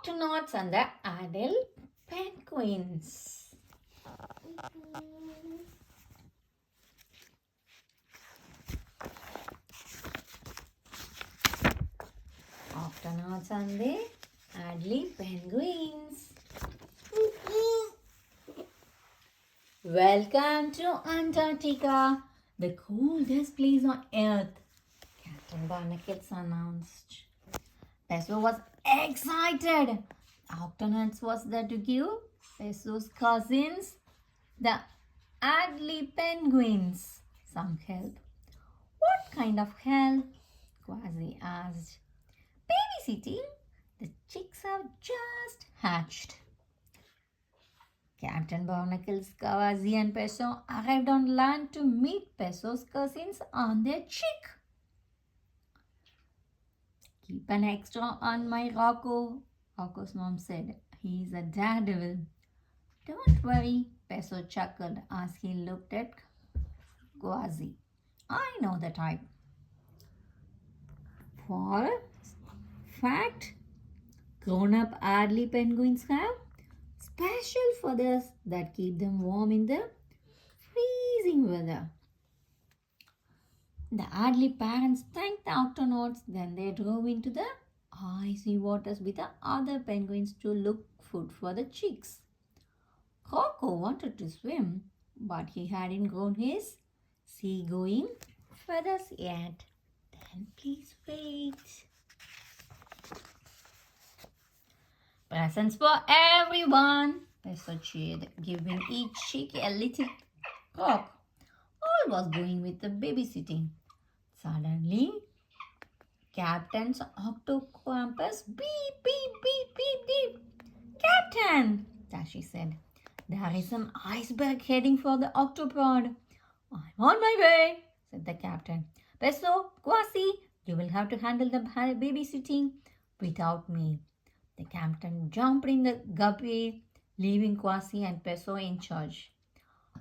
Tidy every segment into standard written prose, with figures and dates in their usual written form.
Octonauts and the Adelie penguins. Octonauts and the Adelie penguins. Welcome to Antarctica, the coldest place on Earth, Captain Barnacles announced. Peso was excited. Octonauts was there to give Peso's cousins, the Adelie penguins, some help. What kind of help? Quasi asked. Babysitting. The chicks have just hatched. Captain Barnacles, Kawasi and Peso arrived on land to meet Peso's cousins on their chick. Keep an extra on my Rocco, Rocco's mom said. He's a daredevil. Don't worry, Peso chuckled as he looked at Quasi. I know the type. For fact, grown-up Adelie penguins have special feathers that keep them warm in the freezing weather. The Adelie parents thanked the Octonauts. Then they drove into the icy waters with the other penguins to look food for the chicks. Rocco wanted to swim, but he hadn't grown his seagoing feathers yet. Then please wait. Presents for everyone, Peso cheered, giving each chick a little rock. All was going with the babysitting. Suddenly, Captain's octocampus beep, beep, beep, beep, beep. Captain, Tashi said, there is an iceberg heading for the octopod. I'm on my way, said the captain. Peso, Quasi, you will have to handle the babysitting without me. The captain jumped in the guppy, leaving Quasi and Peso in charge.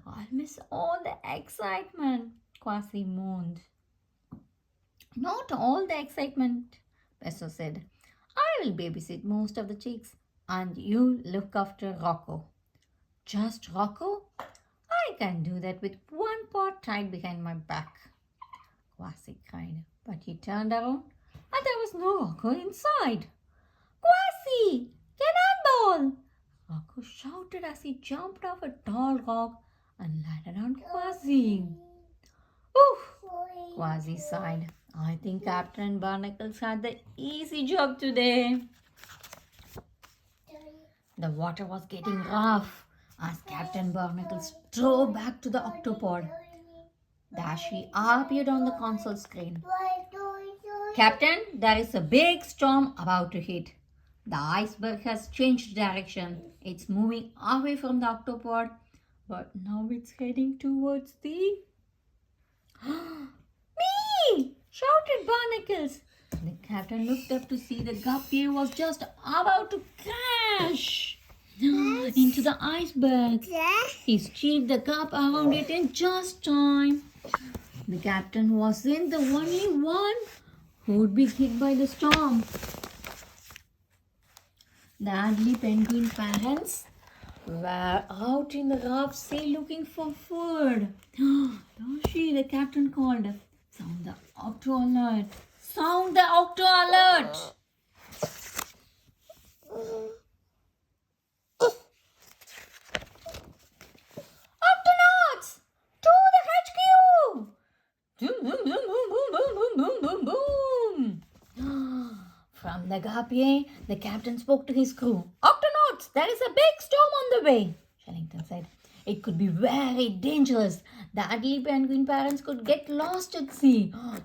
I'll miss all the excitement, Quasi moaned. Not all the excitement, Peso said. I will babysit most of the chicks and you look after Rocco. Just Rocco? I can do that with one paw tied behind my back, Quasi cried. But he turned around and there was no Rocco inside. Quasi, cannonball! Rocco shouted as he jumped off a tall rock and landed on Quasi. Oof! Quasi sighed. I think Captain Barnacles had the easy job today. The water was getting rough as Captain Barnacles drove back to the octopod. Dashi appeared on the console screen. Captain, there is a big storm about to hit. The iceberg has changed direction. It's moving away from the octopod, but now it's heading towards the... Me! Shouted Barnacles. The captain looked up to see the guppy was just about to crash into the iceberg. He steered the cup around it in just time. The captain wasn't the only one who would be hit by the storm. The Adelie penguin parents were out in the rough sea looking for food. Doshi, the captain called. Sound the octo alert. Sound the octo alert. Octonauts! To the HQ! Boom, boom, boom, boom, boom, boom, boom, boom, boom. From the guppy, the captain spoke to his crew. Octonauts, there is a big storm on the way, Shellington said. It could be very dangerous. The Adelie penguin parents could get lost at sea. No.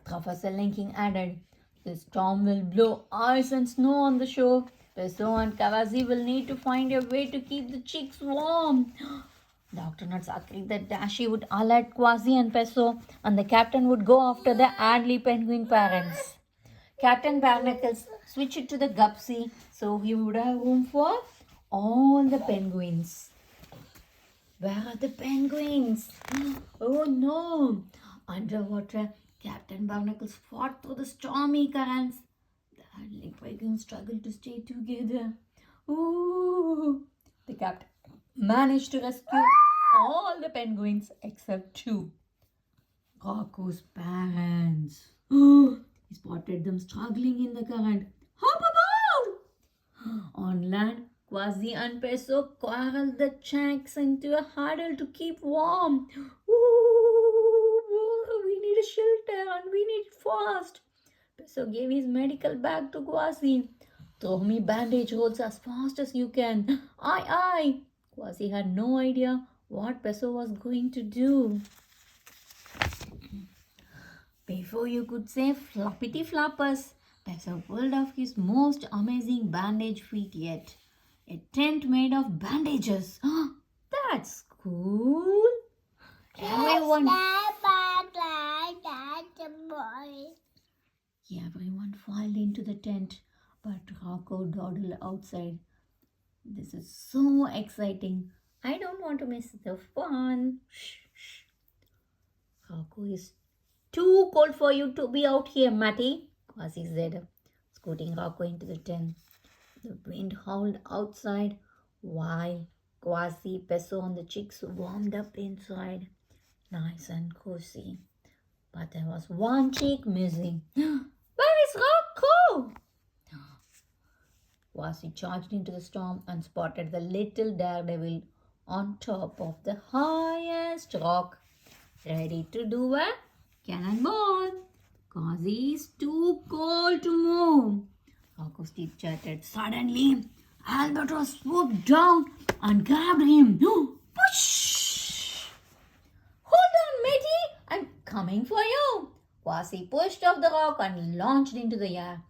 Professor Linking added, the storm will blow ice and snow on the shore. Peso and Kawasi will need to find a way to keep the chicks warm. The Octonauts agreed that Dashi would alert Quasi and Peso and the captain would go after the Adelie penguin parents. Captain Barnacles switched to the Gupsy so he would have room for all the penguins. Where are the penguins? Oh no! Underwater, Captain Barnacles fought through the stormy currents. The Adelie penguins struggled to stay together. Ooh! The captain managed to rescue all the penguins except two. Rocco's parents. He spotted them struggling in the current. Hop about! On land, Quasi and Peso quarreled the checks into a huddle to keep warm. Ooh, we need a shelter and we need it fast. Peso gave his medical bag to Quasi. Throw me bandage rolls as fast as you can. Aye, aye. Quasi had no idea what Peso was going to do. Before you could say floppity floppers, Peso pulled off his most amazing bandage feat yet. A tent made of bandages. That's cool. Everyone filed into the tent, but Rocco dawdled outside. This is so exciting. I don't want to miss the fun. Shh, shh. Rocco is too cold for you to be out here, Matty, Quasi said, scooting Rocco into the tent. The wind howled outside while Quasi, Peso and the chicks warmed up inside, nice and cozy. But there was one chick missing. Where is Rocco? Quasi charged into the storm and spotted the little daredevil on top of the highest rock, ready to do a cannonball. Quasi is too cold to move. Rocco's teeth chattered. Suddenly, Albatross swooped down and grabbed him. Push! Hold on, matey! I'm coming for you. Quasi pushed off the rock and launched into the air.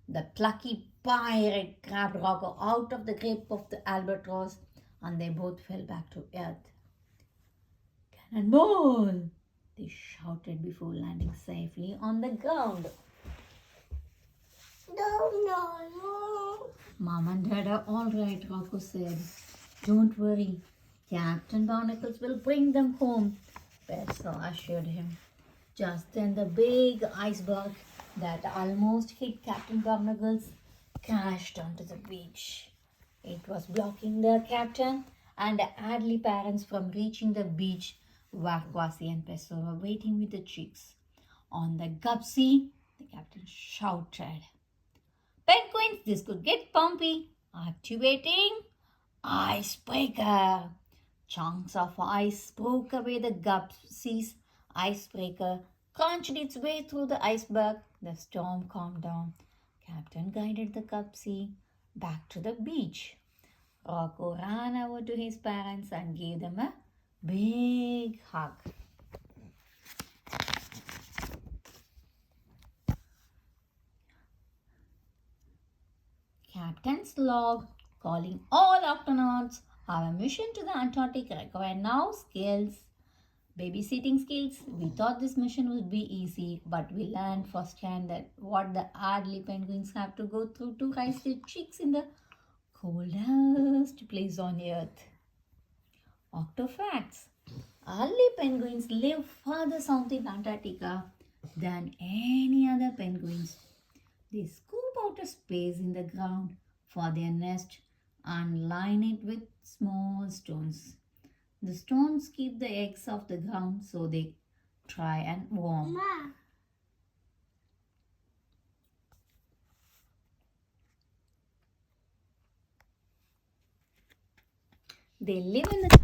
The plucky pirate grabbed Rocco out of the grip of the albatross and they both fell back to earth. Cannonball! They shouted before landing safely on the ground. No. Mom and Dad are all right, Rocco said. Don't worry. Captain Barnacles will bring them home, Peso assured him. Just then the big iceberg that almost hit Captain Barnacles crashed onto the beach. It was blocking the captain and the Adelie parents from reaching the beach where Quasi and Peso were waiting with the chicks. On the Gupsy, the captain shouted, Penguins, this could get bumpy. Activating icebreaker. Chunks of ice broke away the Gupsy's icebreaker, crunched its way through the iceberg. The storm calmed down. Captain guided the Gupsy back to the beach. Rocco ran over to his parents and gave them a big hug. Captain's log calling all Octonauts. Our mission to the Antarctic require now skills. Babysitting skills. We thought this mission would be easy, but we learned firsthand that what the Adelie penguins have to go through to raise their chicks in the coldest place on earth. Octofacts. Adelie penguins live farther south in Antarctica than any other penguins. They scoop out a space in the ground for their nest and line it with small stones. The stones keep the eggs off the ground so they dry and warm. Mama. They live in the